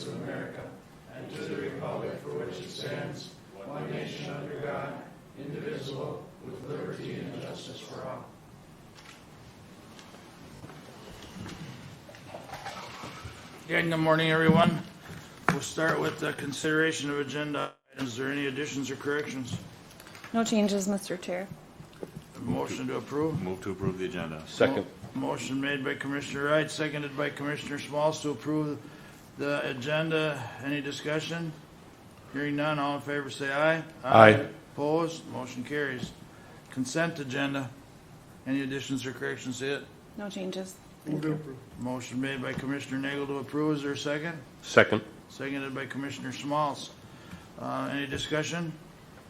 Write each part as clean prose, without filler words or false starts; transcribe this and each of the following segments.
States of America and to the republic for which it stands, one nation under God, indivisible, with liberty and justice for all. Good morning, everyone. We'll start with the consideration of agenda items. Is there any additions or corrections? No changes, Mr. Chair. Motion to approve. Move to approve the agenda. Second. Motion made by Commissioner Wright, seconded by Commissioner Smalls to approve the agenda. Any discussion? Hearing none, all in favor say aye. Aye. Opposed? Motion carries. Consent agenda. Any additions or corrections to it? No changes. Motion made by Commissioner Nagel to approve. Is there a second? Second. Seconded by Commissioner Smalls. Any discussion?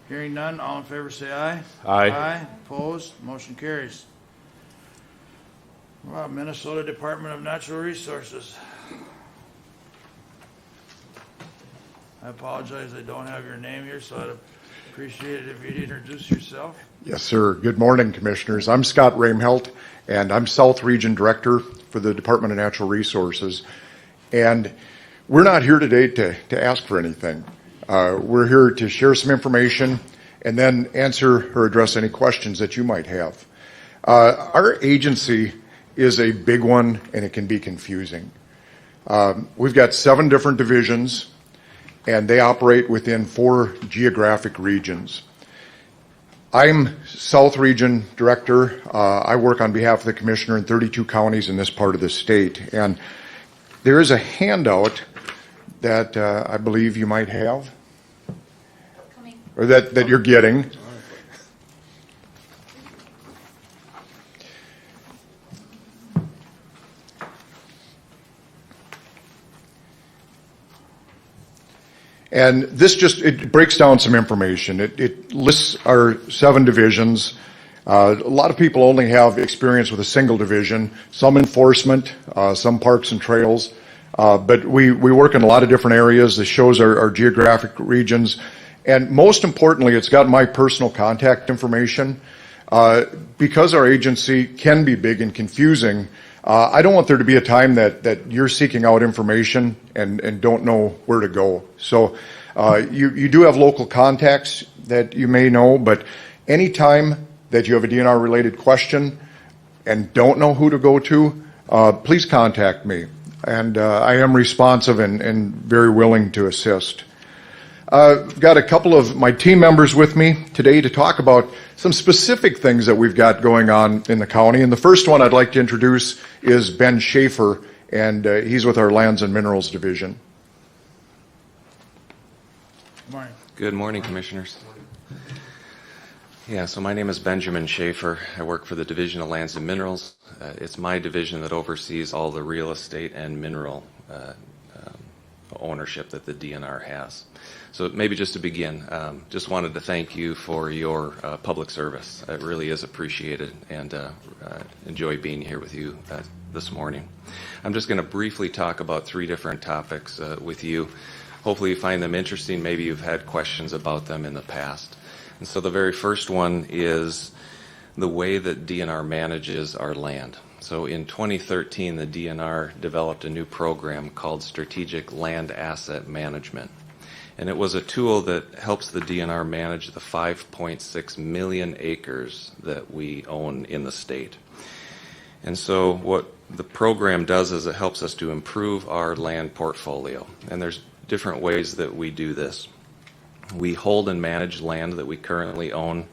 Hearing none, all in favor say aye. Aye. Aye. Opposed? Motion carries. Well, Minnesota Department of Natural Resources. I apologize, I don't have your name here, so I'd appreciate it if you'd introduce yourself. Yes, sir. Good morning, Commissioners. I'm Scott Ramhelt, and I'm South Region Director for the Department of Natural Resources. And we're not here today to ask for anything. We're here to share some information and then answer or address any questions that you might have. Our agency is a big one, and it can be confusing. We've got 7 different divisions, and they operate within 4 geographic regions. I'm South Region Director. I work on behalf of the Commissioner in 32 counties in this part of the state. And there is a handout that I believe you might have, or that you're getting. And this it breaks down some information. It lists our 7 divisions. A lot of people only have experience with a single division, some enforcement, some parks and trails. But we work in a lot of different areas. This shows our geographic regions. And most importantly, it's got my personal contact information. Because our agency can be big and confusing, I don't want there to be a time that you're seeking out information and don't know where to go. So you do have local contacts that you may know, but anytime that you have a DNR-related question and don't know who to go to, please contact me. And I am responsive and very willing to assist. I've got a couple of my team members with me today to talk about some specific things that we've got going on in the county. And the first one I'd like to introduce is Ben Schaefer, and he's with our Lands and Minerals Division. Good morning. Good morning, Commissioners. Yeah, so my name is Benjamin Schaefer. I work for the Division of Lands and Minerals. It's my division that oversees all the real estate and mineral ownership that the DNR has. So maybe just to begin, just wanted to thank you for your public service. It really is appreciated, and enjoy being here with you this morning. I'm just going to briefly talk about 3 different topics with you. Hopefully you find them interesting. Maybe you've had questions about them in the past. And so the very first one is the way that DNR manages our land. So in 2013, the DNR developed a new program called Strategic Land Asset Management. And it was a tool that helps the DNR manage the 5.6 million acres that we own in the state. And so what the program does is it helps us to improve our land portfolio. And there's different ways that we do this. We hold and manage land that we currently own.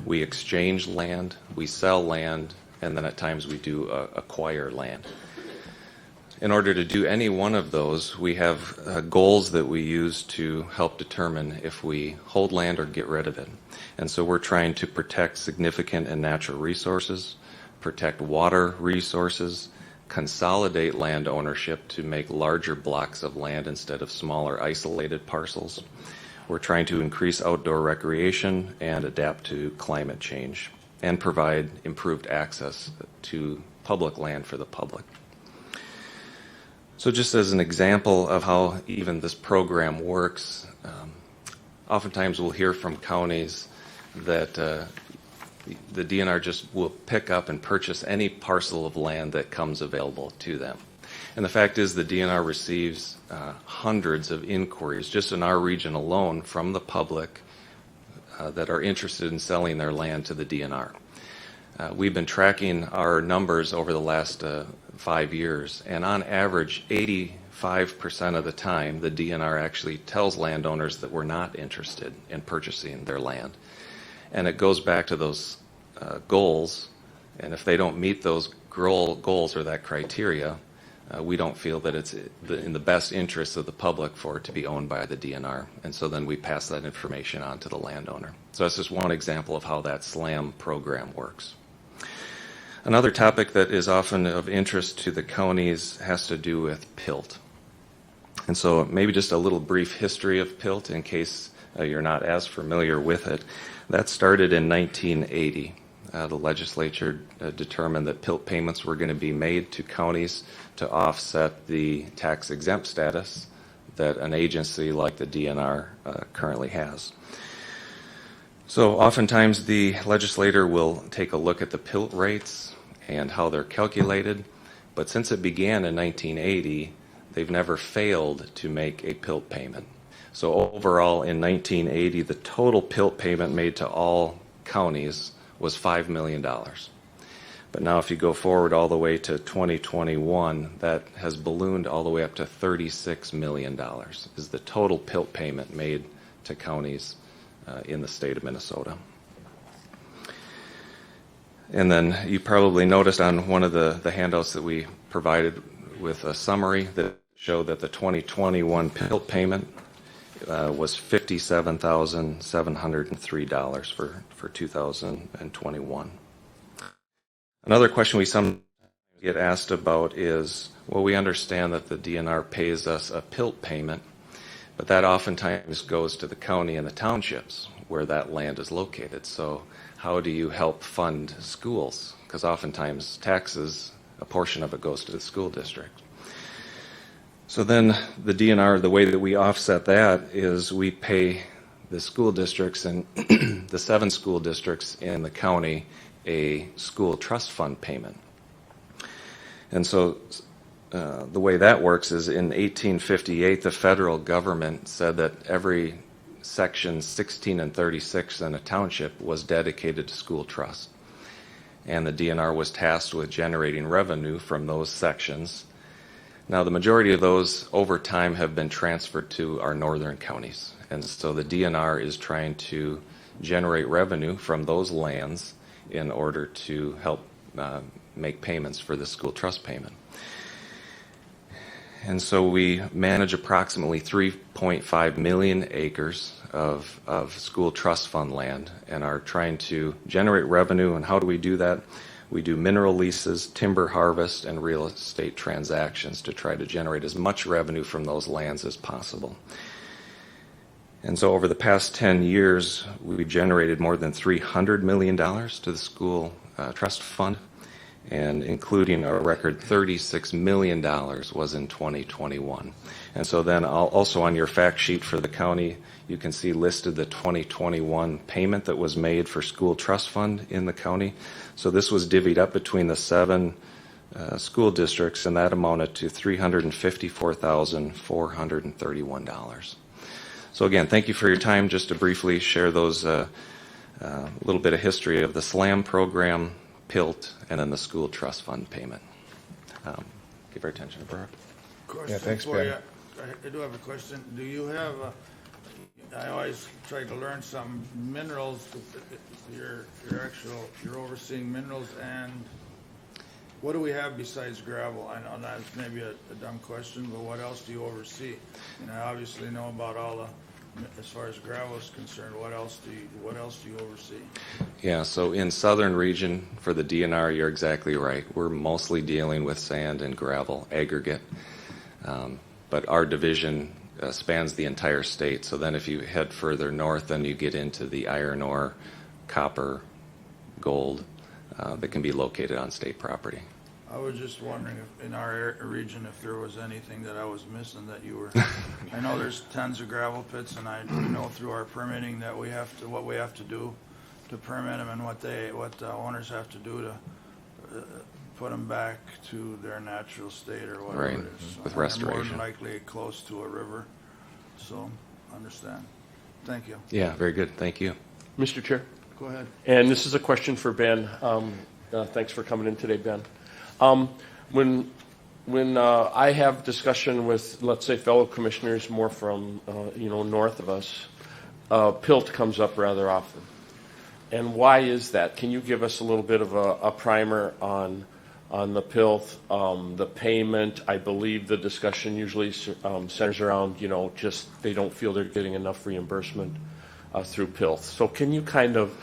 We exchange land, we sell land, and then at times we do acquire land. In order to do any one of those, we have goals that we use to help determine if we hold land or get rid of it. And so we're trying to protect significant and natural resources, protect water resources, consolidate land ownership to make larger blocks of land instead of smaller isolated parcels. We're trying to increase outdoor recreation and adapt to climate change and provide improved access to public land for the public. So just as an example of how even this program works, oftentimes we'll hear from counties that the DNR just will pick up and purchase any parcel of land that comes available to them. And the fact is the DNR receives hundreds of inquiries just in our region alone from the public that are interested in selling their land to the DNR. We've been tracking our numbers over the last 5 years, and on average, 85% of the time, the DNR actually tells landowners that we're not interested in purchasing their land. And it goes back to those goals, and if they don't meet those goals or that criteria, we don't feel that it's in the best interest of the public for it to be owned by the DNR. And so then we pass that information on to the landowner. So that's just one example of how that SLAM program works. Another topic that is often of interest to the counties has to do with PILT. And so maybe just a little brief history of PILT in case you're not as familiar with it. That started in 1980. The legislature determined that PILT payments were going to be made to counties to offset the tax exempt status that an agency like the DNR currently has. So oftentimes the legislator will take a look at the PILT rates and how they're calculated, but since it began in 1980, they've never failed to make a PILT payment. So overall in 1980, the total PILT payment made to all counties was $5 million. But now if you go forward all the way to 2021, that has ballooned all the way up to $36 million is the total PILT payment made to counties in the state of Minnesota. And then you probably noticed on one of the handouts that we provided with a summary that showed that the 2021 PILT payment was $57,703 for 2021. Another question we sometimes get asked about is, well, we understand that the DNR pays us a PILT payment, but that oftentimes goes to the county and the townships where that land is located. So how do you help fund schools? Because oftentimes taxes, a portion of it goes to the school district. So then the DNR, the way that we offset that is we pay the school districts and the 7 school districts in the county a school trust fund payment. And so the way that works is in 1858, the federal government said that every section 16 and 36 in a township was dedicated to school trust. And the DNR was tasked with generating revenue from those sections. Now, the majority of those over time have been transferred to our northern counties. And so the DNR is trying to generate revenue from those lands in order to help make payments for the school trust payment. And so we manage approximately 3.5 million acres of school trust fund land and are trying to generate revenue. And how do we do that? We do mineral leases, timber harvest, and real estate transactions to try to generate as much revenue from those lands as possible. And so over the past 10 years, we've generated more than $300 million to the school trust fund, and including a record $36 million was in 2021. And so then also on your fact sheet for the county, you can see listed the 2021 payment that was made for school trust fund in the county. So this was divvied up between the 7 school districts, and that amounted to $354,431. So again, thank you for your time. Just to briefly share those little bit of history of the SLAM program, PILT, and then the school trust fund payment. Give our attention to Brooke. Question Yeah, thanks, for Ben. you. I do have a question. Do you have, I always try to learn some minerals, you're overseeing minerals, and what do we have besides gravel? I know that's maybe a dumb question, but what else do you oversee? And I obviously know about all the, as far as gravel is concerned, what else do you oversee? Yeah, so in southern region for the DNR, you're exactly right. We're mostly dealing with sand and gravel, aggregate. But our division spans the entire state. So then if you head further north, then you get into the iron ore, copper, gold that can be located on state property. I was just wondering if in our region if there was anything that I was missing that you were. I know there's tons of gravel pits, and I know through our permitting that what we have to do to permit them, and what the owners have to do to put them back to their natural state or whatever Right, it is. with And they're more restoration. than likely close to a river, so, understand. Thank you. Yeah, very good. Thank you. Mr. Chair, Go ahead. and this is a question for Ben. Thanks for coming in today, Ben. When I have discussion with, let's say, fellow commissioners more from, north of us, PILT comes up rather often. And why is that? Can you give us a little bit of a primer on the PILT, the payment? I believe the discussion usually centers around, just they don't feel they're getting enough reimbursement through PILT. So can you kind of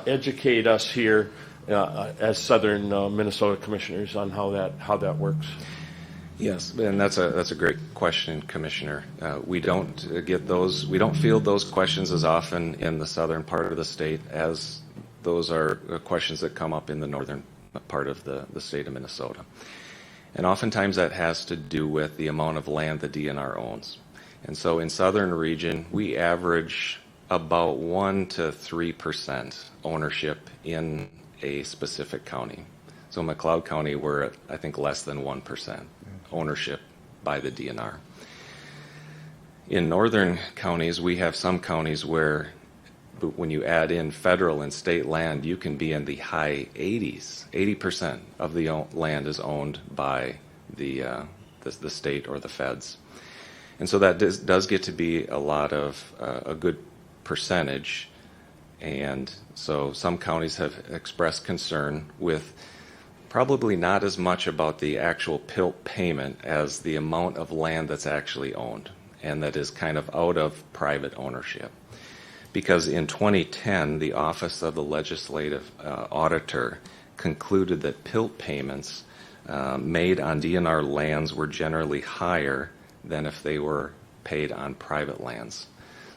educate us here as Southern Minnesota commissioners on how that works? Yes, and that's a great question, Commissioner. We don't field those questions as often in the southern part of the state as those are questions that come up in the northern part of the state of Minnesota. And oftentimes that has to do with the amount of land the DNR owns. And so in southern region, we average about 1 to 3% ownership in a specific county. So McLeod County, we're at, I think, less than 1% ownership by the DNR. In northern counties, we have some counties where when you add in federal and state land, you can be in the high 80s. 80% of the land is owned by the state or the feds. And so that does get to be a lot of a good percentage. And so some counties have expressed concern with probably not as much about the actual PILT payment as the amount of land that's actually owned and that is kind of out of private ownership. Because in 2010, the Office of the Legislative Auditor concluded that PILT payments made on DNR lands were generally higher than if they were paid on private lands.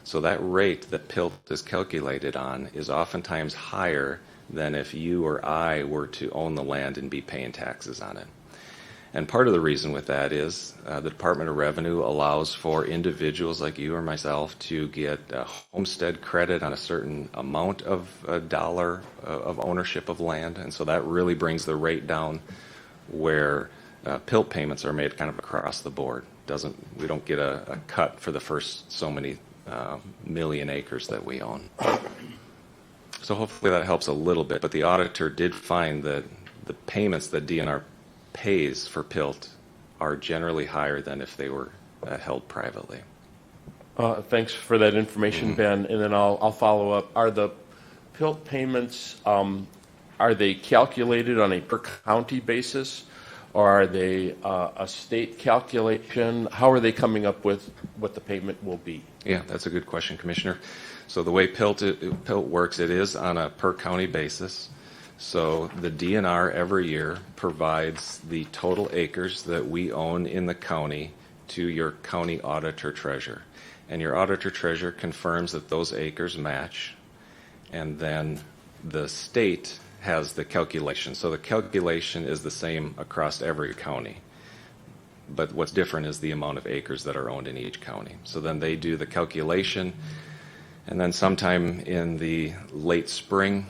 So that rate that PILT is calculated on is oftentimes higher than if you or I were to own the land and be paying taxes on it. And part of the reason with that is the Department of Revenue allows for individuals like you or myself to get a homestead credit on a certain amount of dollar of ownership of land. And so that really brings the rate down where PILT payments are made kind of across the board. We don't get a cut for the first so many million acres that we own. So hopefully that helps a little bit, but the auditor did find that the payments that DNR pays for PILT are generally higher than if they were held privately. Thanks for that information, Ben, and then I'll follow up. Are the PILT payments, are they calculated on a per county basis, or are they a state calculation? How are they coming up with what the payment will be? Yeah, that's a good question, Commissioner. So the way PILT works, it is on a per county basis. So the DNR every year provides the total acres that we own in the county to your county auditor treasurer. And your auditor treasurer confirms that those acres match. And then the state has the calculation. So the calculation is the same across every county. But what's different is the amount of acres that are owned in each county. So then they do the calculation. And then sometime in the late spring,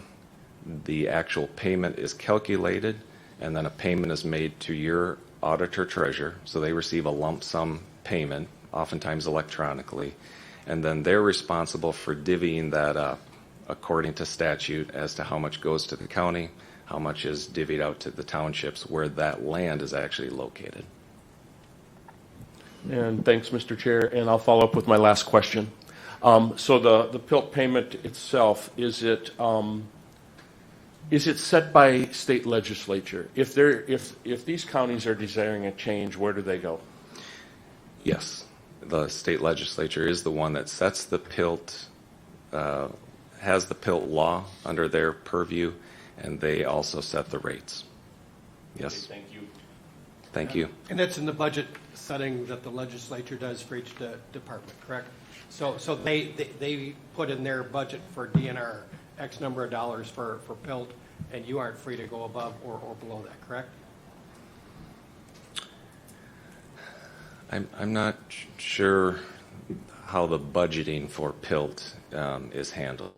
the actual payment is calculated, and then a payment is made to your auditor treasurer. So they receive a lump sum payment, oftentimes electronically, and then they're responsible for divvying that up according to statute as to how much goes to the county, how much is divvied out to the townships where that land is actually located. And thanks, Mr. Chair, and I'll follow up with my last question. So the PILT payment itself, is it set by state legislature? If these counties are desiring a change, where do they go? Yes, the state legislature is the one that sets the PILT, has the PILT law under their purview, and they also set the rates. Yes. Okay, thank you. Thank you. And that's in the budget setting that the legislature does for each department, correct? So they put in their budget for DNR X number of dollars for PILT, and you aren't free to go above or below that, correct? I'm not sure how the budgeting for PILT is handled.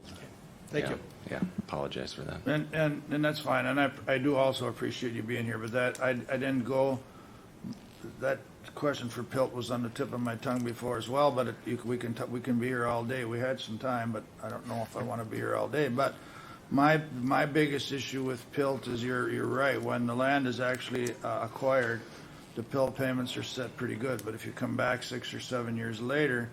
Thank you. Yeah, apologize for that. And that's fine, and I do also appreciate you being here, but that, I didn't go, that question for Pilt was on the tip of my tongue before as well, but we can be here all day. We had some time, but I don't know if I want to be here all day. But my biggest issue with Pilt is you're right. When the land is actually acquired, the Pilt payments are set pretty good. But if you come back 6 or 7 years later,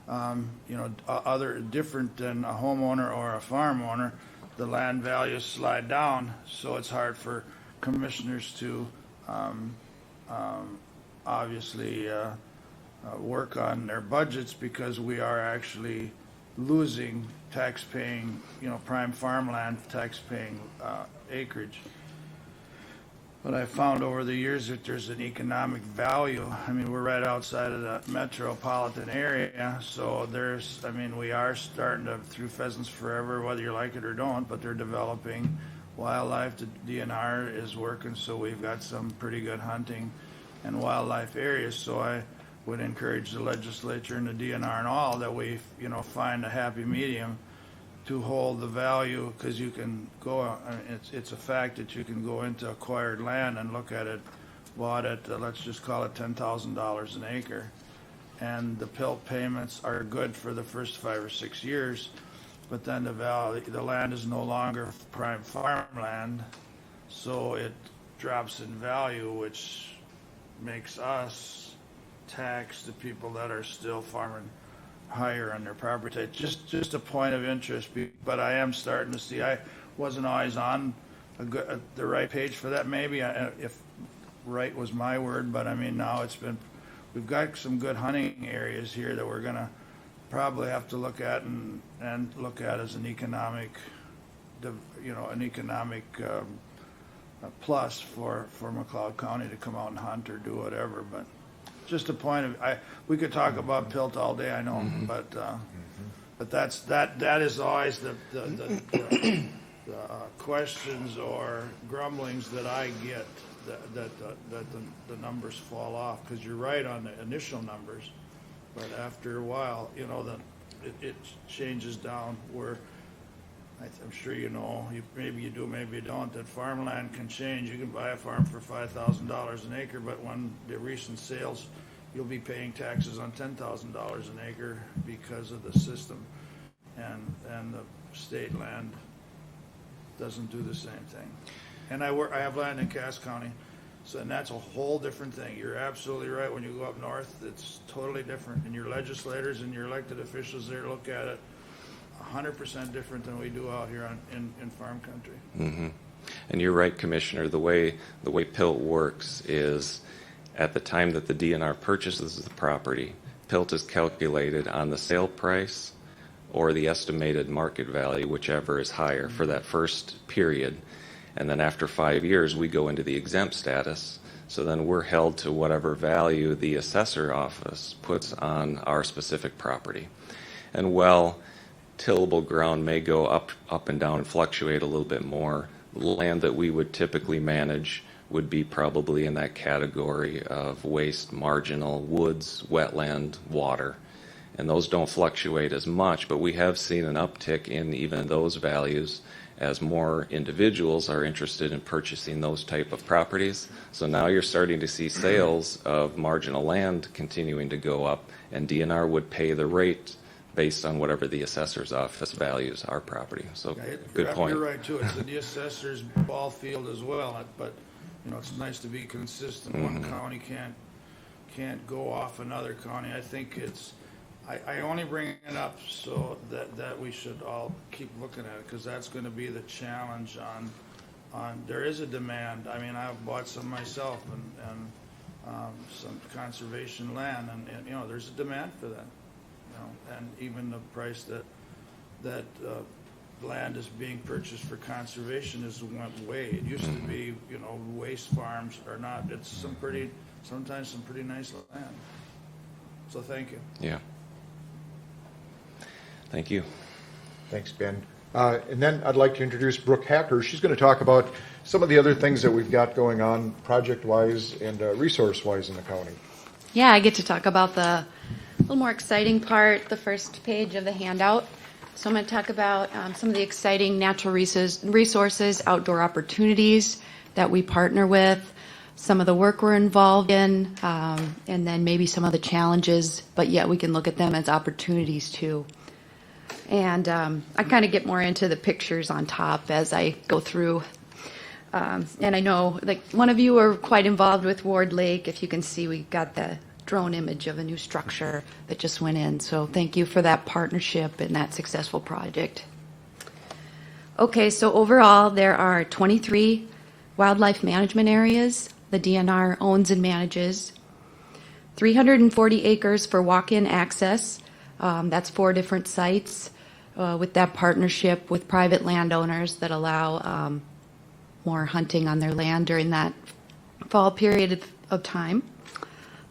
other different than a homeowner or a farm owner, the land values slide down. So it's hard for commissioners to obviously work on their budgets because we are actually losing tax-paying, prime farmland, tax-paying acreage. But I found over the years that there's an economic value. I mean, we're right outside of the metropolitan area, so we are starting to, through Pheasants Forever, whether you like it or don't, but they're developing wildlife. The DNR is working, so we've got some pretty good hunting and wildlife areas. So I would encourage the legislature and the DNR and all that we, find a happy medium to hold the value, because you can go, it's a fact that you can go into acquired land and look at it, bought at, let's just call it $10,000 an acre. And the Pilt payments are good for the first 5 or 6 years, but then the land is no longer prime farmland, so it drops in value, which makes us tax the people that are still farming higher on their property. Just a point of interest, but I am starting to see, I wasn't always on the right page for that, maybe, if right was my word, but I mean, now we've got some good hunting areas here that we're gonna probably have to look at and look at as an economic, plus for McLeod County to come out and hunt or do whatever. But just a point of, we could talk about Pilt all day, I know, but that is always the questions or grumblings that I get, that the numbers fall off, because you're right on the initial numbers, but after a while, it changes down where, I'm sure maybe you do, maybe you don't, that farmland can change. You can buy a farm for $5,000 an acre, but when the recent sales, you'll be paying taxes on $10,000 an acre because of the system, and the state land doesn't do the same thing. And I have land in Cass County, and that's a whole different thing. You're absolutely right. When you go up north, it's totally different, and your legislators and your elected officials there look at it 100% different than we do out here in farm country. Mm-hmm. And you're right, Commissioner. The way Pilt works is, at the time that the DNR purchases the property, Pilt is calculated on the sale price or the estimated market value, whichever is higher for that first period. And then after 5 years, we go into the exempt status. So then we're held to whatever value the assessor office puts on our specific property. And tillable ground may go up and down and fluctuate a little bit more. Land that we would typically manage would be probably in that category of waste, marginal, woods, wetland, water. And those don't fluctuate as much, but we have seen an uptick in even those values as more individuals are interested in purchasing those type of properties. So now you're starting to see sales of marginal land continuing to go up, and DNR would pay the rate based on whatever the assessor's office values our property. So, good point. You're right, too. It's the assessor's ball field as well, but, it's nice to be consistent. One county can't go off another county. I think I only bring it up so that we should all keep looking at it, because that's going to be the challenge on there is a demand. I mean, I've bought some myself and some conservation land, and there's a demand for that. And even the price that land is being purchased for conservation went way. It used to be, waste farms are not. It's sometimes some pretty nice land. So thank you. Yeah. Thank you. Thanks, Ben. And then I'd like to introduce Brooke Hacker. She's going to talk about some of the other things that we've got going on project-wise and resource-wise in the county. Yeah, I get to talk about the little more exciting part, the first page of the handout. So I'm going to talk about some of the exciting natural resources, outdoor opportunities that we partner with, some of the work we're involved in, and then maybe some of the challenges, but yet we can look at them as opportunities too. And I kind of get more into the pictures on top as I go through. And I know, like, one of you are quite involved with Ward Lake. If you can see, we got the drone image of a new structure that just went in. So thank you for that partnership and that successful project. Okay, so overall, there are 23 wildlife management areas the DNR owns and manages, 340 acres for walk-in access. That's 4 different sites with that partnership with private landowners that allow more hunting on their land during that fall period of time.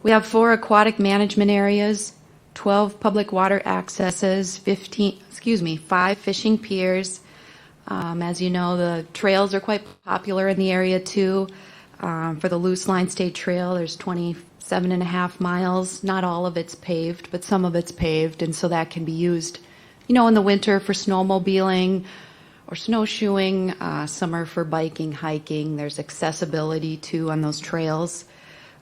We have 4 aquatic management areas, 12 public water accesses, 5 fishing piers. As you know, the trails are quite popular in the area too. For the Loose Line State Trail, there's 27.5 miles. Not all of it's paved, but some of it's paved, and so that can be used, in the winter for snowmobiling or snowshoeing, summer for biking, hiking. There's accessibility too on those trails.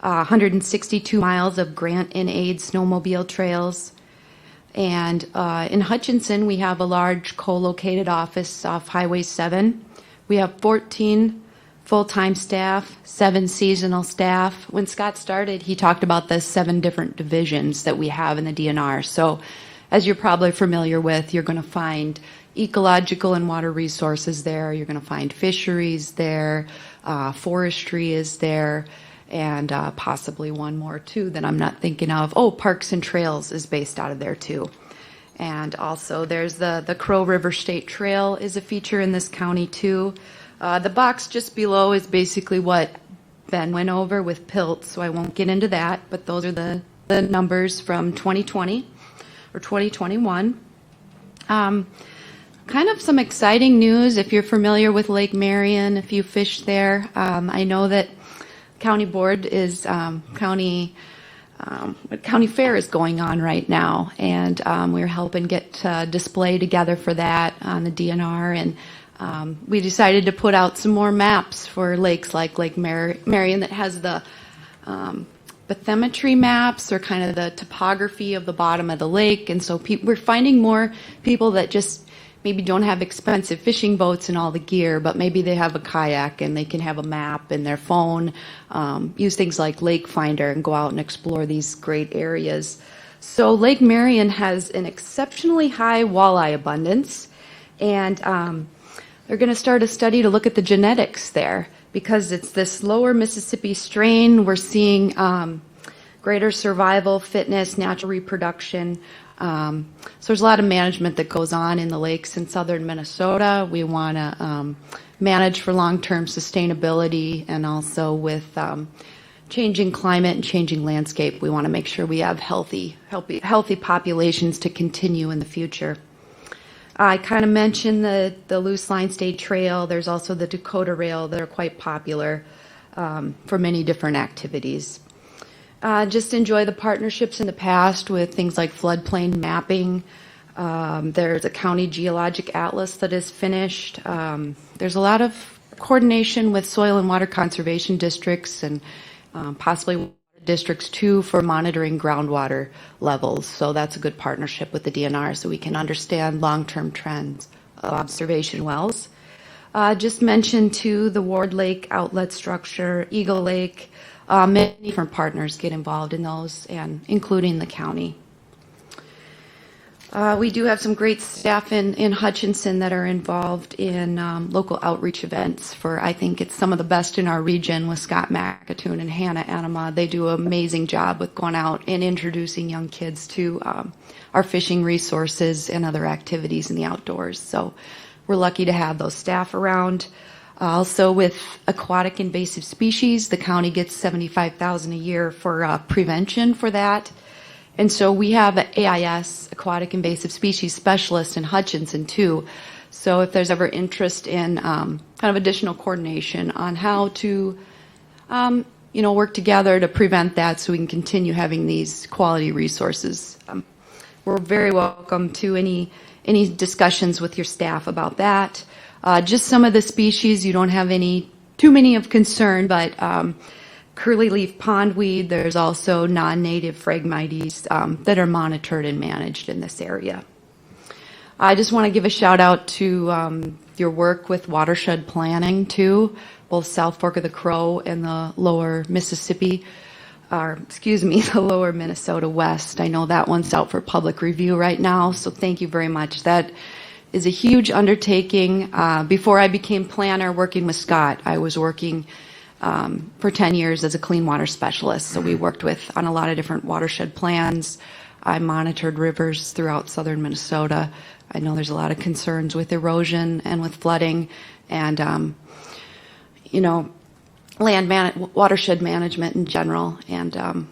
162 miles of grant and aid snowmobile trails. And in Hutchinson, we have a large co-located office off Highway 7. We have 14 full-time staff, 7 seasonal staff. When Scott started, he talked about the 7 different divisions that we have in the DNR. So as you're probably familiar with, you're going to find ecological and water resources there. You're going to find fisheries there. Forestry is there. And possibly one more too that I'm not thinking of. Oh, Parks and Trails is based out of there too. And also there's the Crow River State Trail is a feature in this county too. The box just below is basically what Ben went over with PILT, so I won't get into that, but those are the numbers from 2020 or 2021. Kind of some exciting news if you're familiar with Lake Marion, if you fish there. I know that County Board is county fair is going on right now, and we're helping get display together for that on the DNR, and we decided to put out some more maps for lakes like Lake Marion that has the bathymetry maps or kind of the topography of the bottom of the lake, and so we're finding more people that just maybe don't have expensive fishing boats and all the gear, but maybe they have a kayak and they can have a map in their phone, use things like Lake Finder and go out and explore these great areas. So Lake Marion has an exceptionally high walleye abundance, and they're going to start a study to look at the genetics there because it's this lower Mississippi strain. We're seeing greater survival, fitness, natural reproduction. So there's a lot of management that goes on in the lakes in southern Minnesota. We want to manage for long-term sustainability, and also with changing climate and changing landscape, we want to make sure we have healthy populations to continue in the future. I kind of mentioned the Loose Line State Trail. There's also the Dakota Rail that are quite popular for many different activities. Just enjoy the partnerships in the past with things like floodplain mapping. There's a county geologic atlas that is finished. There's a lot of coordination with soil and water conservation districts and possibly districts too for monitoring groundwater levels. So that's a good partnership with the DNR so we can understand long-term trends of observation wells. Just mentioned too the Ward Lake outlet structure, Eagle Lake. Many different partners get involved in those, and including the county. We do have some great staff in Hutchinson that are involved in local outreach events for, I think it's some of the best in our region with Scott McAtoon and Hannah Anima. They do an amazing job with going out and introducing young kids to our fishing resources and other activities in the outdoors. So we're lucky to have those staff around. Also with aquatic invasive species, the county gets $75,000 a year for prevention for that. And so we have an AIS, Aquatic Invasive Species Specialist in Hutchinson too. So if there's ever interest in kind of additional coordination on how to work together to prevent that so we can continue having these quality resources. We're very welcome to any any discussions with your staff about that. Just some of the species, you don't have too many of concern, but curly leaf pondweed, there's also non-native Phragmites that are monitored and managed in this area. I just want to give a shout out to your work with watershed planning too, both South Fork of the Crow and the lower Mississippi, the lower Minnesota West. I know that one's out for public review right now, so thank you very much. That is a huge undertaking. Before I became planner working with Scott, I was working for 10 years as a clean water specialist. So we worked on a lot of different watershed plans. I monitored rivers throughout southern Minnesota. I know there's a lot of concerns with erosion and with flooding and, watershed management in general. And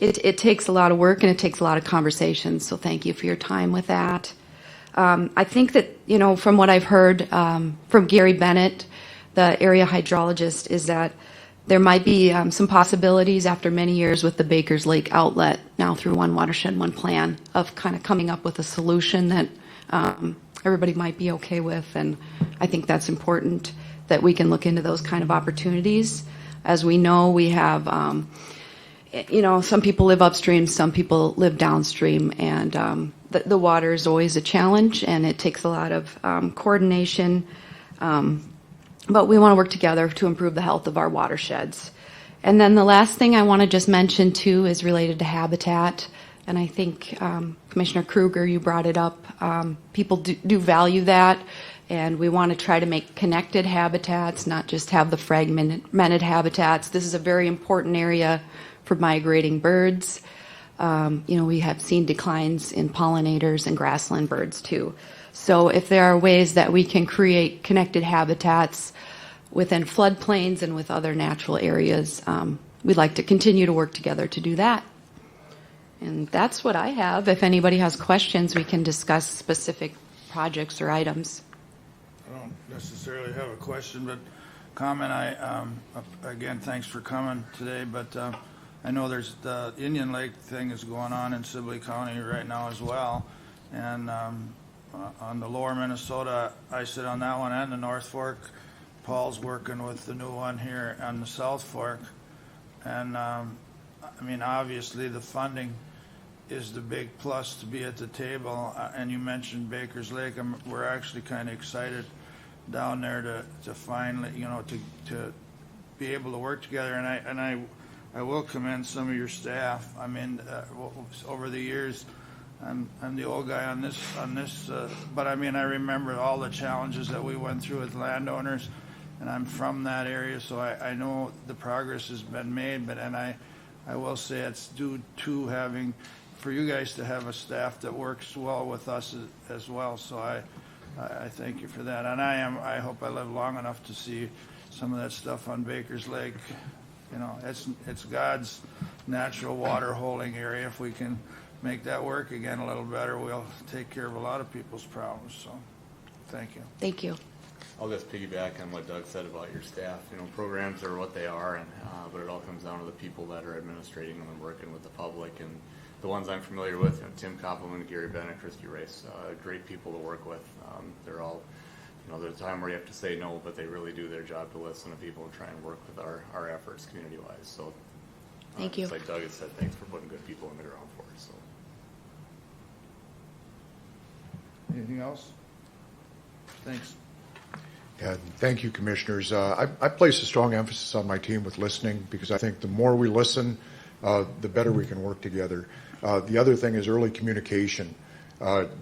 it takes a lot of work and it takes a lot of conversations. So thank you for your time with that. I think that, from what I've heard from Gary Bennett, the area hydrologist, is that there might be some possibilities after many years with the Bakers Lake outlet, now through One Watershed, One Plan, of kind of coming up with a solution that everybody might be okay with. And I think that's important that we can look into those kind of opportunities. As we know, we have, some people live upstream, some people live downstream, and the water is always a challenge, and it takes a lot of coordination. But we want to work together to improve the health of our watersheds. And then the last thing I want to just mention, too, is related to habitat. And I think, Commissioner Kruger, you brought it up. People do value that. And we want to try to make connected habitats, not just have the fragmented habitats. This is a very important area for migrating birds. We have seen declines in pollinators and grassland birds, too. So if there are ways that we can create connected habitats within floodplains and with other natural areas, we'd like to continue to work together to do that. And that's what I have. If anybody has questions, we can discuss specific projects or items. I don't necessarily have a question, but comment. Again, thanks for coming today, but I know there's the Indian Lake thing is going on in Sibley County right now as well. And on the lower Minnesota, I sit on that one and the North Fork. Paul's working with the new one here on the South Fork. And obviously the funding is the big plus to be at the table. And you mentioned Bakers Lake. We're actually kind of excited down there to finally, to be able to work together. And I will commend some of your staff. Over the years, I'm the old guy on this, but I remember all the challenges that we went through with landowners, and I'm from that area, so I know the progress has been made. But I will say it's due to for you guys to have a staff that works well with us as well. So I thank you for that, and I hope I live long enough to see some of that stuff on Bakers Lake. It's God's natural water holding area. If we can make that work again a little better, we'll take care of a lot of people's problems. So thank you. Thank you. I'll just piggyback on what Doug said about your staff. Programs are what they are, but it all comes down to the people that are administrating them and working with the public. And the ones I'm familiar with, Tim Koppelman, Gary Bennett, Christy Rice, great people to work with. They're all, there's a time where you have to say no, but they really do their job to listen to people and try and work with our efforts community-wise. So Thank you. Just like Doug has said, thanks for putting good people in the ground for us. So. Anything else? Thanks. And thank you, Commissioners. I place a strong emphasis on my team with listening, because I think the more we listen, the better we can work together. The other thing is early communication,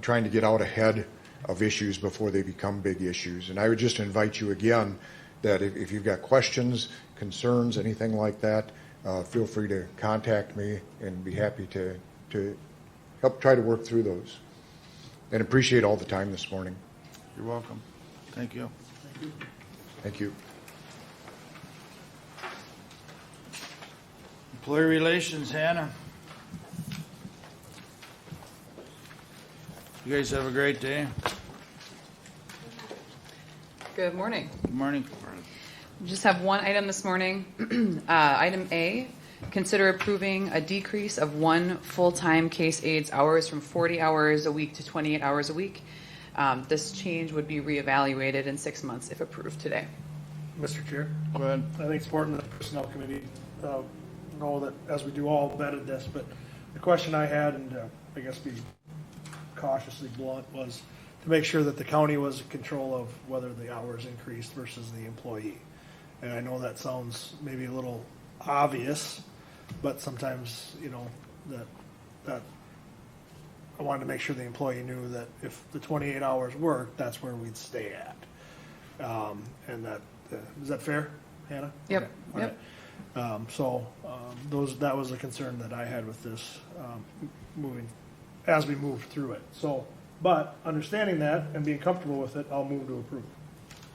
trying to get out ahead of issues before they become big issues. And I would just invite you again that if you've got questions, concerns, anything like that, feel free to contact me and be happy to help try to work through those. And appreciate all the time this morning. You're welcome. Thank you. Thank you. Employee relations, Hannah. You guys have a great day. Good morning. Good morning. We just have one item this morning. Item A Consider approving a decrease of 1 full-time case aides hours from 40 hours a week to 28 hours a week. This change would be reevaluated in 6 months if approved today. Mr. Chair, Go ahead. I think it's important that the Personnel Committee know that, as we do all, vetted this, but the question I had, and I guess be cautiously blunt, was to make sure that the county was in control of whether the hours increased versus the employee. And I know that sounds maybe a little obvious, but sometimes, that I wanted to make sure the employee knew that if the 28 hours worked, that's where we'd stay at. And that, is that fair, Hannah? Yep, Okay, all yep. right. That was a concern that I had with this, as we move through it. So, but understanding that and being comfortable with it, I'll move to approve.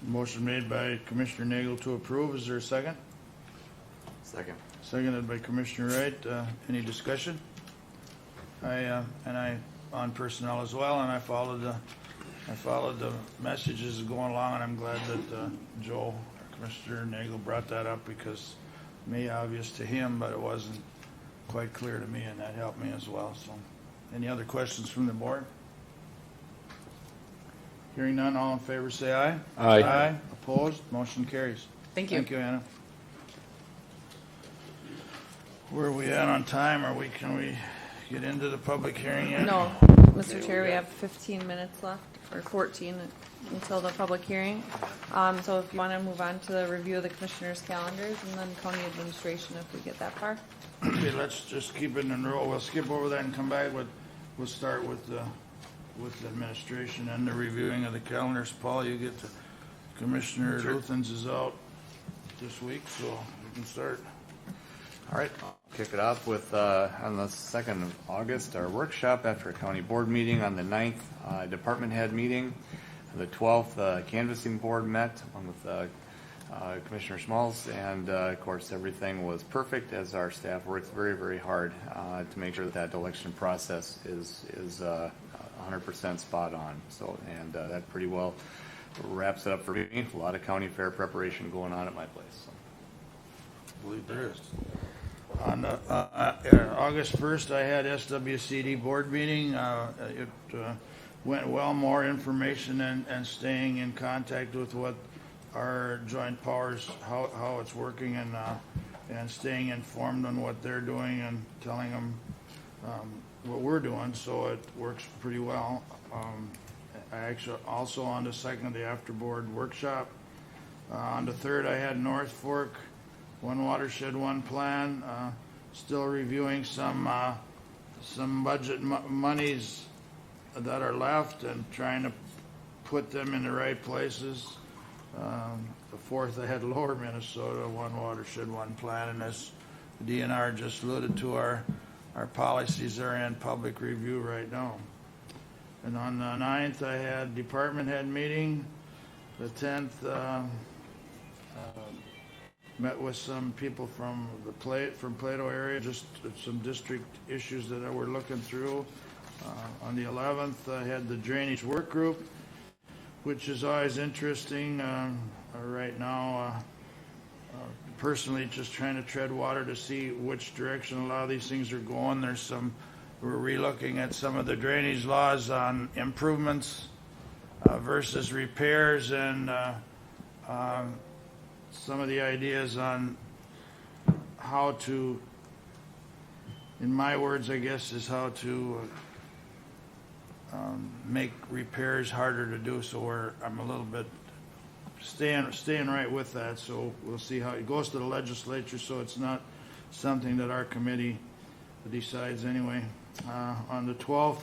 Motion made by Commissioner Nagel to approve. Is there a second? Second. Seconded by Commissioner Wright. Any discussion? I on personnel as well, and I followed the messages going along, and I'm glad that Joe, Commissioner Nagel, brought that up, because it may be obvious to him, but it wasn't quite clear to me, and that helped me as well. So, any other questions from the board? Hearing none, all in favor say aye. Aye. Aye. Opposed? Motion carries. Thank you. Thank you, Anna. Where are we at on time? Can we get into the public hearing yet? No, Mr. Chair, we have 15 minutes left, or 14 until the public hearing. So if you want to move on to the review of the commissioners' calendars and then county administration if we get that far. Okay, let's just keep it in a row. We'll skip over that and come back, but we'll start with the administration and the reviewing of the calendars. Paul, you get to, Commissioner Luthens is out this week, so you can start. All right, I'll kick it off with, on the 2nd of August, our workshop after a county board meeting. On the 9th, department head meeting. The 12th, canvassing board met, along with Commissioner Schmalz, and of course everything was perfect, as our staff worked very, very hard to make sure that election process is 100% spot on. So, and that pretty well wraps it up for me. A lot of county fair preparation going on at my place. So. I believe there is. On August 1st, I had SWCD board meeting. It went well, more information and staying in contact with what our joint powers, how it's working, and staying informed on what they're doing and telling them what we're doing, so it works pretty well. I actually also on the 2nd, the after board workshop. On the 3rd, I had North Fork, one watershed, one plan. Still reviewing some budget monies that are left and trying to put them in the right places. The 4th, I had Lower Minnesota, one watershed, one plan, and as the DNR just alluded to, our policies are in public review right now. And on the 9th, I had department head meeting. The 10th, met with some people from Plato area, just some district issues that we're looking through. On the 11th, I had the drainage work group, which is always interesting. Right now, personally, just trying to tread water to see which direction a lot of these things are going. We're relooking at some of the drainage laws on improvements versus repairs, and some of the ideas on how to, in my words, I guess, is how to make repairs harder to do. So I'm a little bit staying right with that. So we'll see how it goes to the legislature. So it's not something that our committee decides anyway. On the 12th,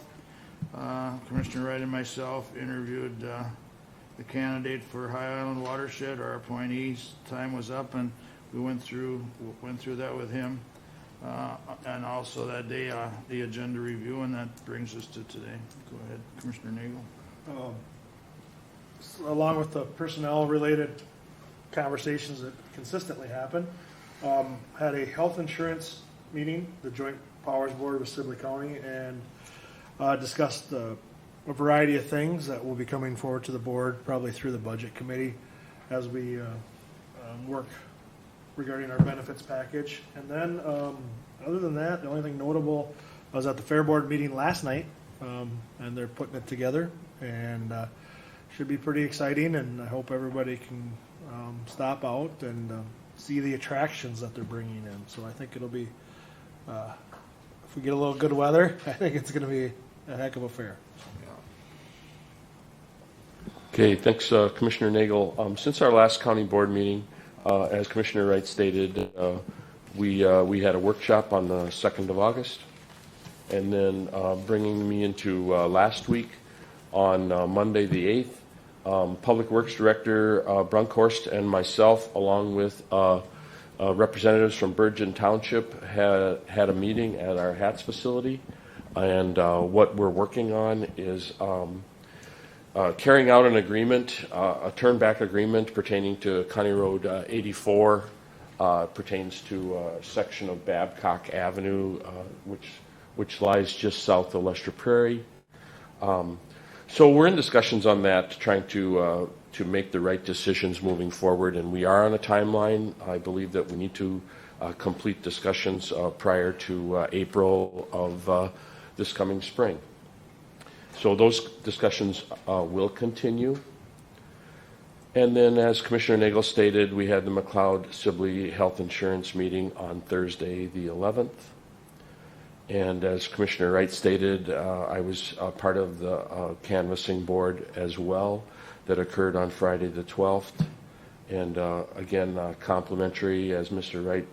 Commissioner Wright and myself interviewed the candidate for High Island Watershed, our appointees. Time was up, and we went through that with him. And also that day, the agenda review, and that brings us to today. Go ahead, Commissioner Nagel. Along with the personnel-related conversations that consistently happen, had a health insurance meeting, the Joint Powers Board with Sibley County, and discussed a variety of things that will be coming forward to the board, probably through the budget committee, as we work regarding our benefits package. And then, other than that, the only thing notable, I was at the Fair Board meeting last night, and they're putting it together, and should be pretty exciting, and I hope everybody can stop out and see the attractions that they're bringing in. So I think it'll be, if we get a little good weather, I think it's going to be a heck of a fair. Okay, thanks, Commissioner Nagel. Since our last county board meeting, as Commissioner Wright stated, we had a workshop on the 2nd of August, and then bringing me into last week on Monday the 8th, Public Works Director Brunkhorst and myself, along with representatives from Bergen Township, had a meeting at our HATS facility, and what we're working on is carrying out an agreement, a turn-back agreement pertaining to County Road 84, pertains to a section of Babcock Avenue, which lies just south of Lester Prairie. So we're in discussions on that, trying to make the right decisions moving forward, and we are on a timeline. I believe that we need to complete discussions prior to April of this coming spring. So those discussions will continue. And then, as Commissioner Nagel stated, we had the McLeod Sibley Health Insurance meeting on Thursday the 11th. And as Commissioner Wright stated, I was part of the canvassing board as well that occurred on Friday the 12th. And again, complimentary, as Commissioner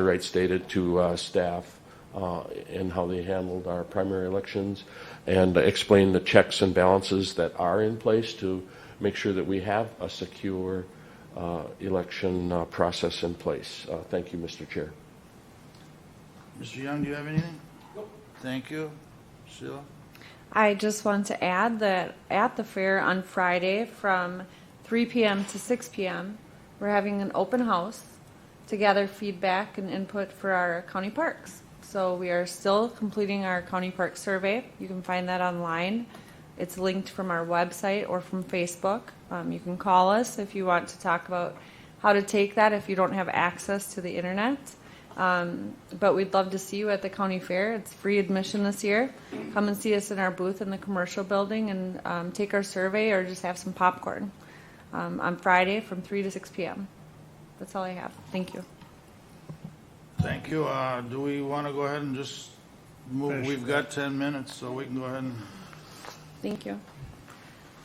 Wright stated, to staff and how they handled our primary elections, and explain the checks and balances that are in place to make sure that we have a secure election process in place. Thank you, Mr. Chair. Mr. Young, do you have anything? Nope. Thank you. Sheila? I just want to add that at the fair on Friday from 3 p.m. to 6 p.m., we're having an open house to gather feedback and input for our county parks. So we are still completing our county park survey. You can find that online. It's linked from our website or from Facebook. You can call us if you want to talk about how to take that if you don't have access to the internet. But we'd love to see you at the county fair. It's free admission this year. Come and see us in our booth in the commercial building and take our survey or just have some popcorn on Friday from 3 to 6 p.m. That's all I have. Thank you. Thank you. Do we want to go ahead and just move? We've got 10 minutes, so we can go ahead and... Thank you.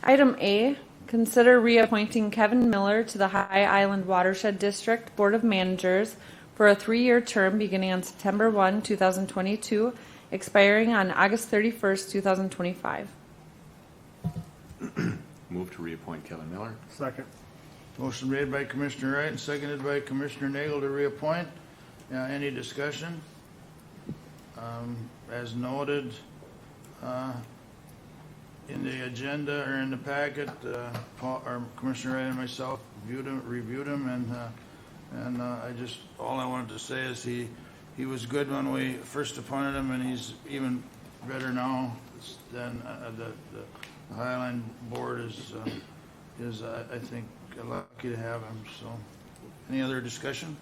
Item A, consider reappointing Kevin Miller to the High Island Watershed District Board of Managers for a 3-year term beginning on September 1, 2022, expiring on August 31st, 2025. Move to reappoint Kevin Miller. Second. Motion made by Commissioner Wright and seconded by Commissioner Nagel to reappoint. Any discussion? As noted in the agenda or in the packet, Commissioner Wright and myself reviewed him, and all I wanted to say is he was good when we first appointed him, and he's even better now than the Highline Board is I think lucky to have him. So, any other discussion?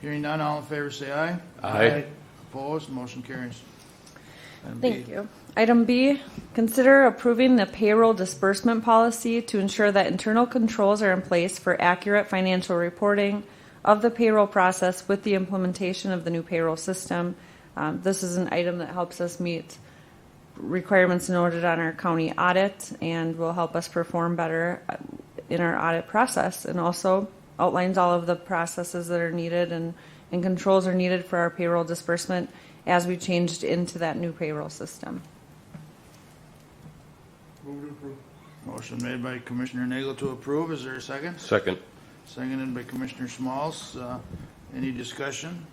Hearing none, all in favor say aye. Aye. Opposed, motion carries. Thank you. Item B, consider approving the payroll disbursement policy to ensure that internal controls are in place for accurate financial reporting of the payroll process with the implementation of the new payroll system. This is an item that helps us meet requirements noted on our county audit and will help us perform better in our audit process, and also outlines all of the processes that are needed and controls are needed for our payroll disbursement as we changed into that new payroll system. Move to approve. Motion made by Commissioner Nagel to approve. Is there a second? Second. Seconded by Commissioner Smalls. Any discussion?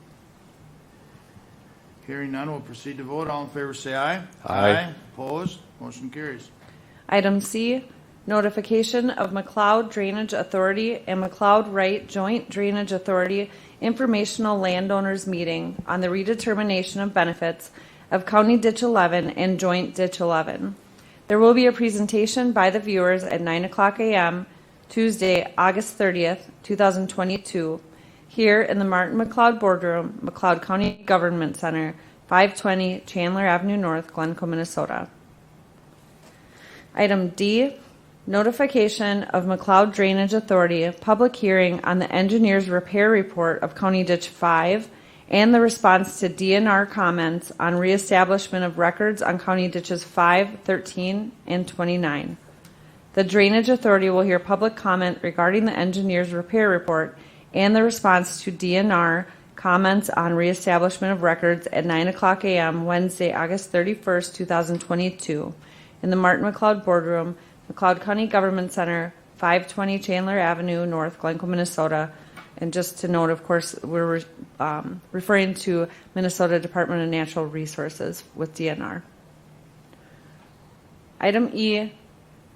Hearing none, we'll proceed to vote. All in favor say aye. Aye. Opposed? Motion carries. Item C, notification of McLeod Drainage Authority and McLeod Wright Joint Drainage Authority informational landowners meeting on the redetermination of benefits of County Ditch 11 and Joint Ditch 11. There will be a presentation by the viewers at 9 o'clock a.m. Tuesday, August 30th, 2022, here in the Martin McLeod Boardroom, McLeod County Government Center, 520 Chandler Avenue North, Glencoe, Minnesota. Item D, notification of McLeod Drainage Authority, public hearing on the engineer's repair report of County Ditch 5 and the response to DNR comments on reestablishment of records on County Ditches 5, 13, and 29. The Drainage Authority will hear public comment regarding the engineer's repair report and the response to DNR comments on reestablishment of records at 9:00 a.m. Wednesday, August 31st, 2022, in the Martin McLeod Boardroom, McLeod County Government Center, 520 Chandler Avenue North, Glencoe, Minnesota. And just to note, of course, we're referring to Minnesota Department of Natural Resources with DNR. Item E,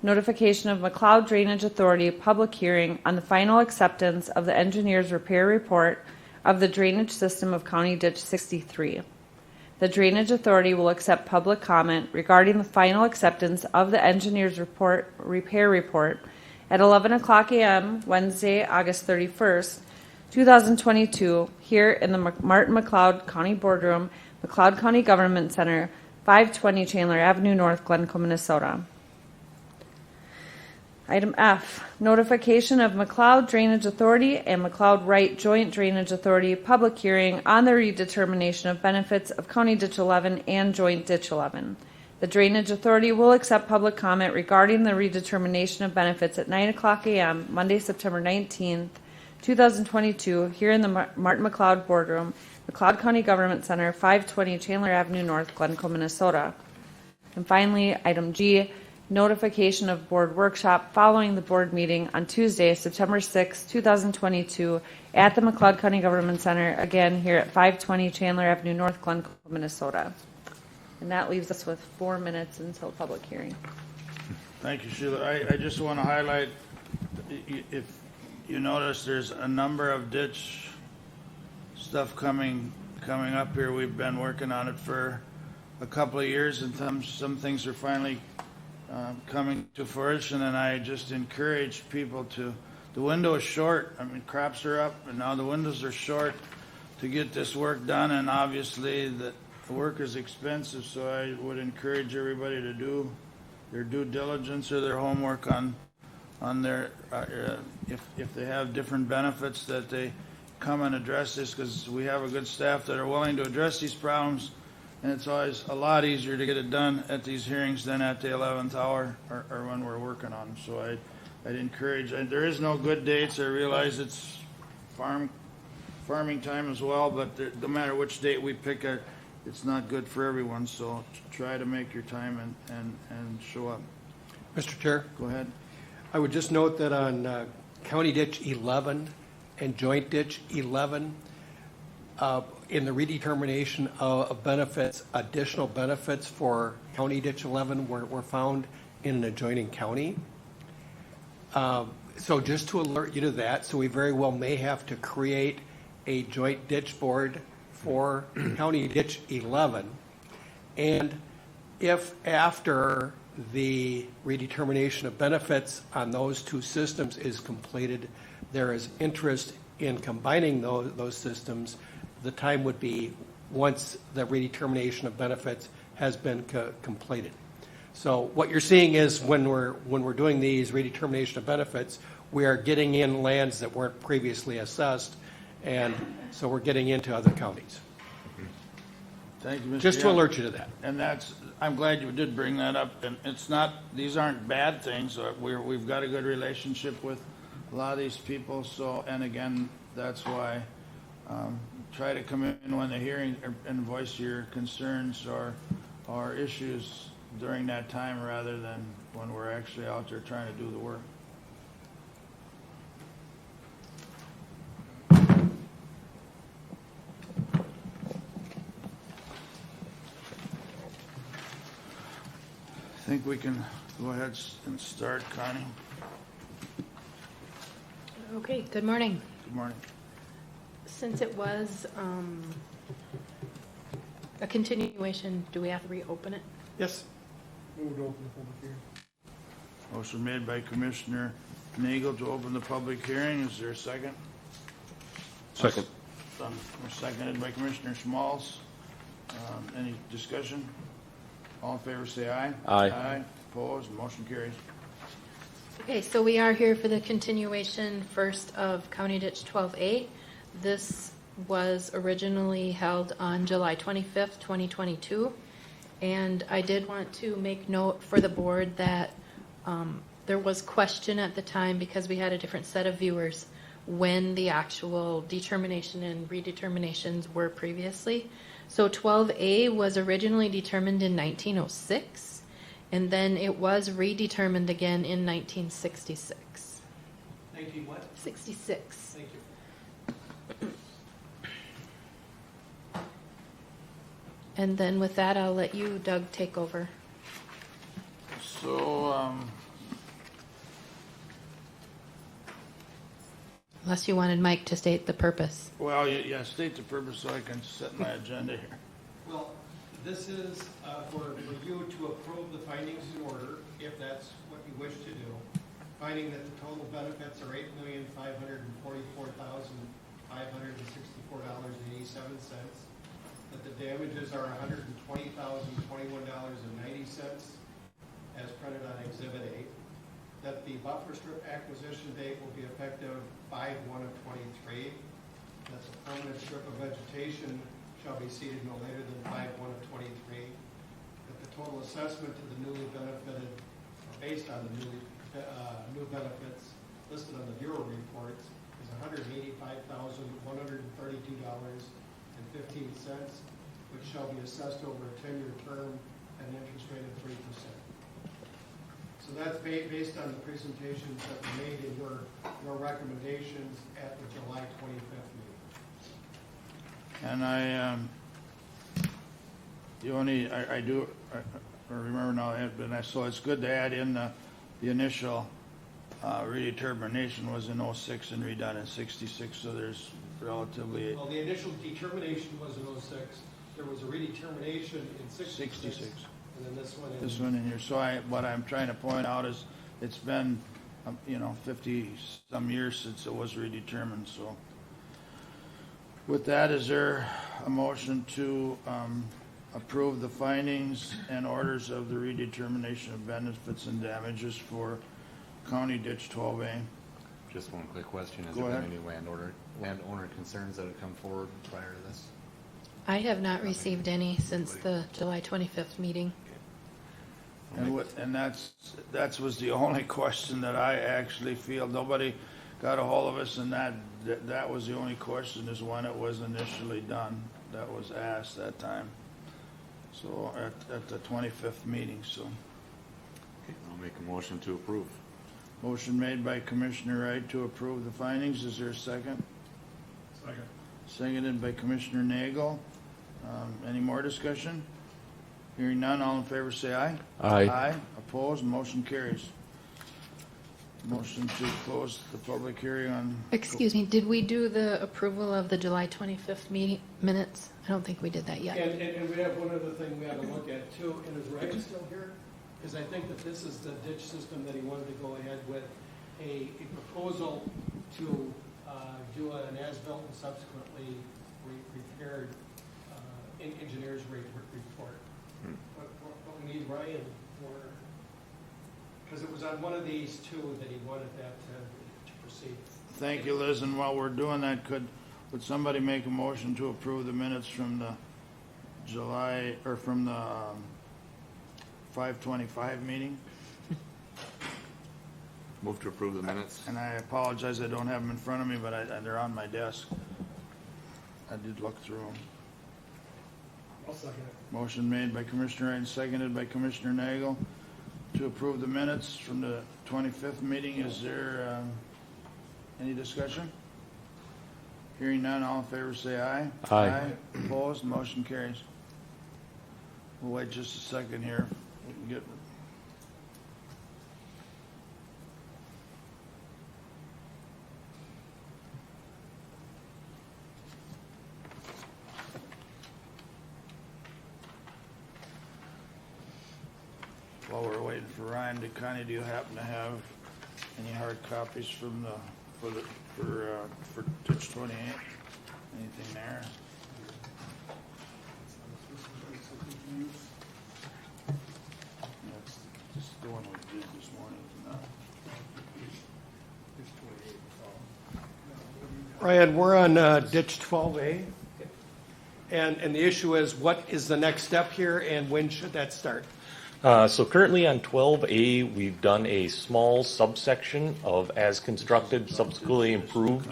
notification of McLeod Drainage Authority public hearing on the final acceptance of the engineer's repair report of the drainage system of County Ditch 63. The Drainage Authority will accept public comment regarding the final acceptance of the engineer's repair report at 11:00 a.m. Wednesday, August 31st, 2022, here in the Martin McLeod County Boardroom, McLeod County Government Center, 520 Chandler Avenue North, Glencoe, Minnesota. Item F, notification of McLeod Drainage Authority and McLeod Wright Joint Drainage Authority public hearing on the redetermination of benefits of County Ditch 11 and Joint Ditch 11. The Drainage Authority will accept public comment regarding the redetermination of benefits at 9:00 a.m. Monday, September 19th, 2022, here in the Martin McLeod Boardroom, McLeod County Government Center, 520 Chandler Avenue North, Glencoe, Minnesota. And finally, item G, notification of board workshop following the board meeting on Tuesday, September 6, 2022, at the McLeod County Government Center, again here at 520 Chandler Avenue North, Glencoe, Minnesota. And that leaves us with 4 minutes until public hearing. Thank you, Sheila. I just want to highlight, if you notice, there's a number of ditch stuff coming up here. We've been working on it for a couple of years, and some things are finally coming to fruition, and I just encourage people the window is short. I mean, crops are up, and now the windows are short to get this work done, and obviously the work is expensive, so I would encourage everybody to do their due diligence or their homework on their, if they have different benefits, that they come and address this, because we have a good staff that are willing to address these problems. And it's always a lot easier to get it done at these hearings than at the 11th hour or when we're working on them. So I'd encourage, and there is no good dates. I realize it's farming time as well, but no matter which date we pick, it's not good for everyone. So try to make your time and show up. Mr. Chair? Go ahead. I would just note that on County Ditch 11 and Joint Ditch 11, in the redetermination of benefits, additional benefits for County Ditch 11 were found in an adjoining county. So just to alert you to that, so we very well may have to create a joint ditch board for County Ditch 11. And if after the redetermination of benefits on those two systems is completed, there is interest in combining those systems, the time would be once the redetermination of benefits has been completed. So what you're seeing is when we're doing these redetermination of benefits, we are getting in lands that weren't previously assessed, and so we're getting into other counties. Thank you, Mr. Just to Young. alert you to that. And I'm glad you did bring that up. And these aren't bad things. We've got a good relationship with a lot of these people. So, and again, that's why try to come in when they're hearing and voice your concerns or issues during that time rather than when we're actually out there trying to do the work. I think we can go ahead and start, Connie. Okay, good morning. Good morning. Since it was a continuation, do we have to reopen it? Yes. Move to open the public hearing. Motion made by Commissioner Nagel to open the public hearing. Is there a second? Second. Seconded by Commissioner Smalls. Any discussion? All in favor, say aye. Aye. Aye. Opposed? Motion carries. Okay, so we are here for the continuation first of County Ditch 12A. This was originally held on July 25th, 2022. And I did want to make note for the board that there was question at the time because we had a different set of viewers when the actual determination and redeterminations were previously. So 12A was originally determined in 1906, and then it was redetermined again in 1966. 19 what? 66. Thank you. And then with that, I'll let you, Doug, take over. So, Unless you wanted Mike to state the purpose. well, yeah, state the purpose so I can set my agenda here. Well, this is for you to approve the findings in order, if that's what you wish to do. Finding that the total benefits are $8,544,564.87. That the damages are $120,021.90 as printed on Exhibit A. That the buffer strip acquisition date will be effective 5/1/23. That's a permanent strip of vegetation shall be seeded no later than 5/1/23. That the total assessment to the newly benefited, based on the new benefits listed on the Bureau reports, is $185,132.15, which shall be assessed over a 10-year term at an interest rate of 3%. So that's based on the presentations that were made in your recommendations at the July 25th meeting. And I do remember now, so it's good to add in the initial redetermination was in 06 and redone in 66, so there's relatively. Well, the initial determination was in 06. There was a redetermination in 66. And then this one in here. So what I'm trying to point out is it's been, 50 some years since it was redetermined. So with that, is there a motion to approve the findings and orders of the redetermination of benefits and damages for County Ditch 12A? Just one quick question. Has Go there ahead. been any landowner concerns that have come forward prior to this? I have not received any since the July 25th meeting. And that was the only question that I actually feel. Nobody got a hold of us, and that was the only question is when it was initially done. That was asked that time. So at the 25th meeting, so. Okay, I'll make a motion to approve. Motion made by Commissioner Wright to approve the findings. Is there a second? Second. Seconded by Commissioner Nagel. Any more discussion? Hearing none, all in favor say aye. Aye. Aye. Opposed, motion carries. Motion to close the public hearing on. Excuse me, did we do the approval of the July 25th meeting minutes? I don't think we did that yet. And we have one other thing we have to look at too, and is Ryan still here? Because I think that this is the ditch system that he wanted to go ahead with, a proposal to do an as-built and subsequently prepared engineer's report. What we need, Ryan, because it was on one of these two that he wanted that to proceed. Thank you, Liz, and while we're doing that, would somebody make a motion to approve the minutes from the July, or from the 5/25 meeting? Move to approve the minutes. And I apologize, I don't have them in front of me, but they're on my desk. I did look through them. I'll second it. Motion made by Commissioner Wright and seconded by Commissioner Nagel to approve the minutes from the 25th meeting. Is there any discussion? Hearing none, all in favor say aye. Aye. Opposed, motion carries. We'll wait just a second here. We can get. While we're waiting for Ryan, Coney, do you happen to have any hard copies from for ditch 28? Anything there? That's just the one we did this morning, isn't it? Ryan, we're on ditch 12A. And the issue is, what is the next step here and when should that start? So currently on 12A, we've done a small subsection of as constructed, subsequently improved.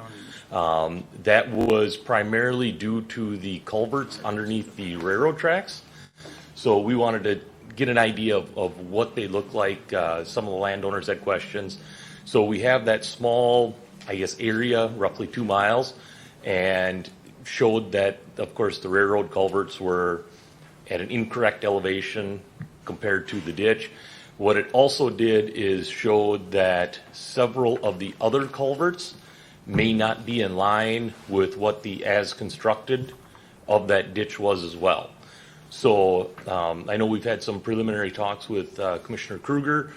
That was primarily due to the culverts underneath the railroad tracks. So we wanted to get an idea of what they look like. Some of the landowners had questions. So we have that small, I guess, area, roughly 2 miles, and showed that, of course, the railroad culverts were at an incorrect elevation compared to the ditch. What it also did is showed that several of the other culverts may not be in line with what the as constructed of that ditch was as well. So I know we've had some preliminary talks with Commissioner Kruger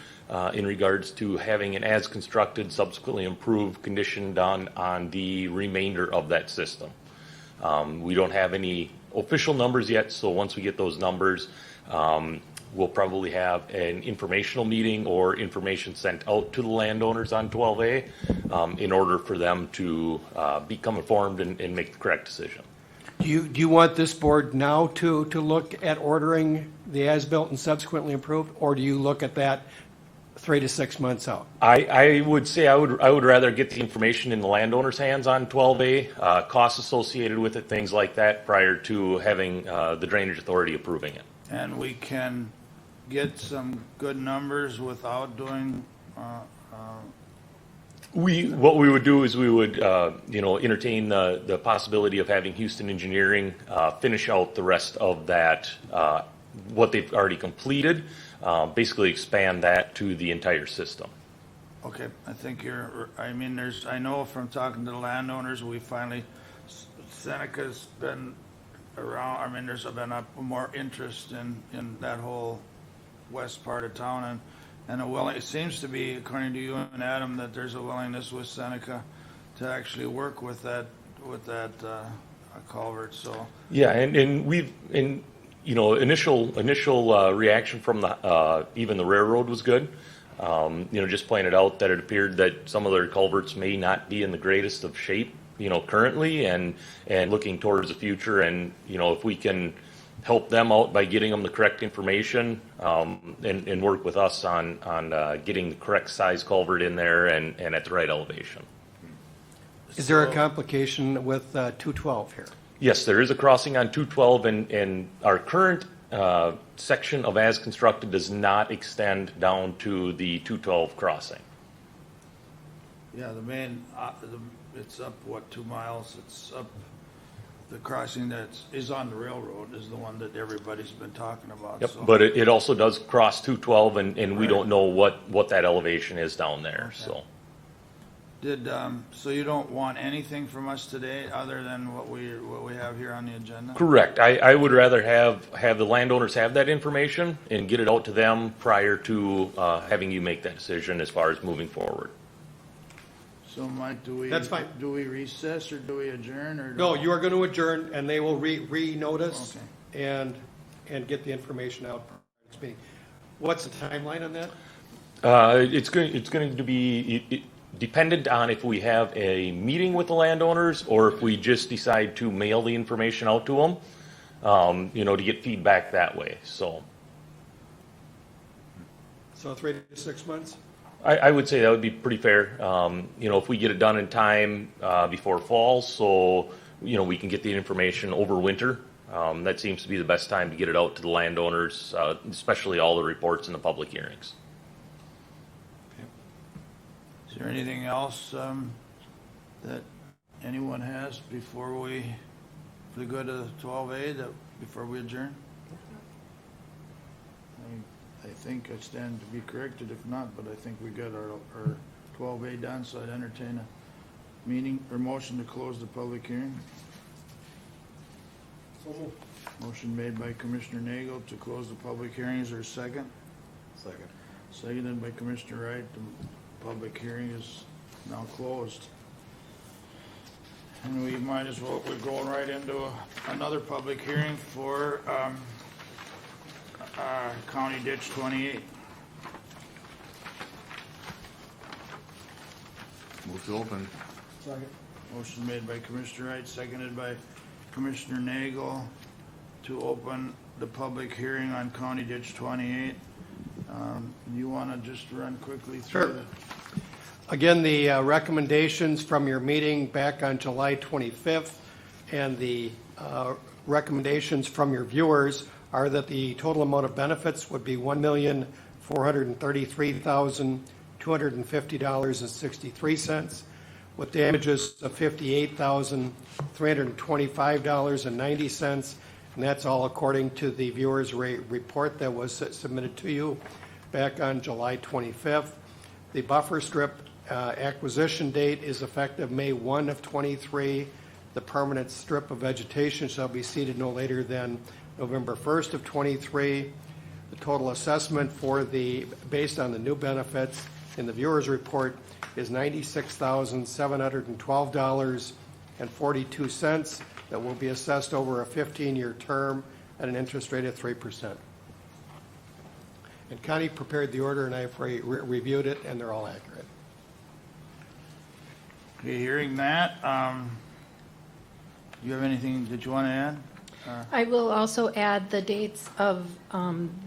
in regards to having an as constructed, subsequently improved condition done on the remainder of that system. We don't have any official numbers yet, so once we get those numbers, we'll probably have an informational meeting or information sent out to the landowners on 12A in order for them to become informed and make the correct decision. Do you want this board now to look at ordering the as-built and subsequently improved, or do you look at that 3 to 6 months out? I would say I would rather get the information in the landowner's hands on 12A, costs associated with it, things like that, prior to having the Drainage Authority approving it. And we can get some good numbers without doing, What we would do is we would, entertain the possibility of having Houston Engineering finish out the rest of that, what they've already completed, basically expand that to the entire system. okay, I think I know from talking to the landowners, we finally, Seneca's been around, there's been more interest in that whole west part of town, and it seems to be, according to you and Adam, that there's a willingness with Seneca to actually work with that culvert, so. Yeah, and we've, initial reaction from even the railroad was good. Just pointed out that it appeared that some of their culverts may not be in the greatest of shape, currently, and looking towards the future, and if we can help them out by getting them the correct information, and work with us on getting the correct size culvert in there and at the right elevation. Is there a complication with 212 here? Yes, there is a crossing on 212, and our current section of as constructed does not extend down to the 212 crossing. Yeah, the main, it's up, 2 miles? It's up, the crossing that is on the railroad is the one that everybody's been talking about. Yep, so. but it also does cross 212, and we Right. don't know what that elevation is down there, so. So you don't want anything from us today other than what we have here on the agenda? Correct. I would rather have the landowners have that information and get it out to them prior to having you make that decision as far as moving forward. So Mike, That's fine. do we recess or do we adjourn or? No, you are going to adjourn, and they will re-notice and get the information out. What's the timeline on that? It's going to be dependent on if we have a meeting with the landowners or if we just decide to mail the information out to them, to get feedback that way. So 3 to 6 months? I would say that would be pretty fair. If we get it done in time before fall, so we can get the information over winter. That seems to be the best time to get it out to the landowners, especially all the reports and the public hearings. Is there anything else that anyone has before for the good of 12A, before we adjourn? I think I stand to be corrected if not, but I think we got our 12A done, so I'd entertain a meeting or motion to close the public hearing. Motion made by Commissioner Nagel to close the public hearing. Is there a second? Second. Seconded by Commissioner Wright. The public hearing is now closed. And we might as well, we're going right into another public hearing for County Ditch 28. Move to open. Second. Motion made by Commissioner Wright, seconded by Commissioner Nagel to open the public hearing on County Ditch 28. You want to just run quickly through Sure. the... Again, the recommendations from your meeting back on July 25th and the recommendations from your viewers are that the total amount of benefits would be $1,433,250.63, with damages of $58,325.90, and that's all according to the viewers' report that was submitted to you back on July 25th. The buffer strip acquisition date is effective May 1 of '23. The permanent strip of vegetation shall be seeded no later than November 1st of '23. The total assessment based on the new benefits in the viewer's report is $96,712.42 that will be assessed over a 15-year term at an interest rate of 3%. And Connie prepared the order, and I've reviewed it, and they're all accurate. Okay, hearing that, you have anything that you want to add? I will also add the dates of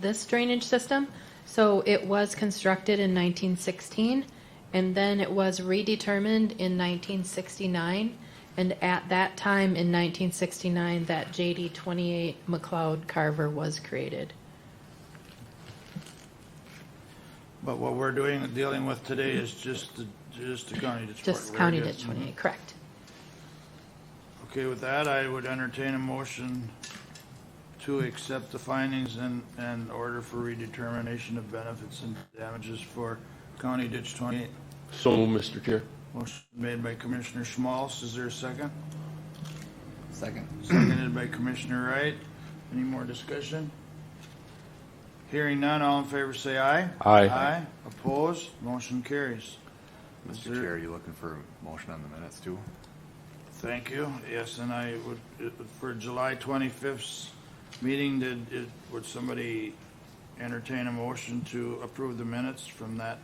this drainage system. So it was constructed in 1916, and then it was redetermined in 1969. And at that time, in 1969, that JD 28 McLeod Carver was created. But what we're dealing with today is just the county ditch. Just County Ditch 28, correct. Okay, with that, I would entertain a motion to accept the findings and order for redetermination of benefits and damages for County Ditch 28. So moved, Mr. Chair. Motion made by Commissioner Schmalz. Is there a second? Second. Seconded by Commissioner Wright. Any more discussion? Hearing none, all in favor say aye. Aye. Aye. Opposed? Motion carries. Mr. Chair, are you looking for a motion on the minutes too? Thank you. Yes, and I would, for July 25th's meeting, would somebody entertain a motion to approve the minutes from that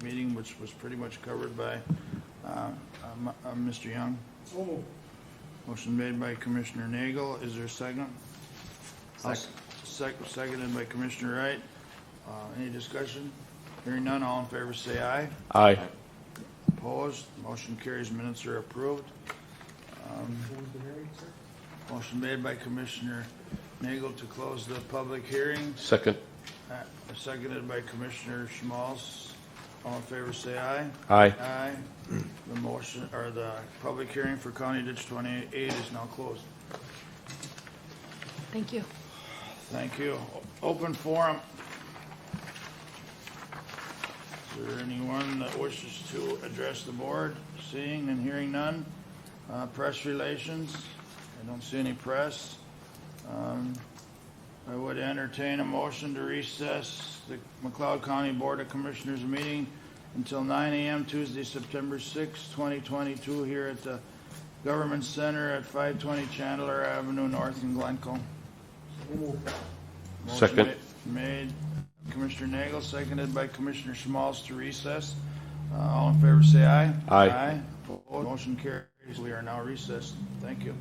meeting, which was pretty much covered by Mr. Young? Oh. Motion made by Commissioner Nagel. Is there a second? Second. Seconded by Commissioner Wright. Any discussion? Hearing none, all in favor say aye. Aye. Opposed? Motion carries. Minutes are approved. Motion made by Commissioner Nagel to close the public hearing. Second. Seconded by Commissioner Schmalz. All in favor say aye. Aye. Aye. The motion, or the public hearing for County Ditch 28 is now closed. Thank you. Thank you. Open forum. Is there anyone that wishes to address the board? Seeing and hearing none. Press relations. I don't see any press. I would entertain a motion to recess the McLeod County Board of Commissioners meeting until 9 a.m. Tuesday, September 6, 2022, here at the Government Center at 520 Chandler Avenue North in Glencoe. Second. Made Commissioner Nagel, seconded by Commissioner Schmalz to recess. All in favor say aye. Aye. Aye. Opposed? Motion carries. We are now recessed. Thank you.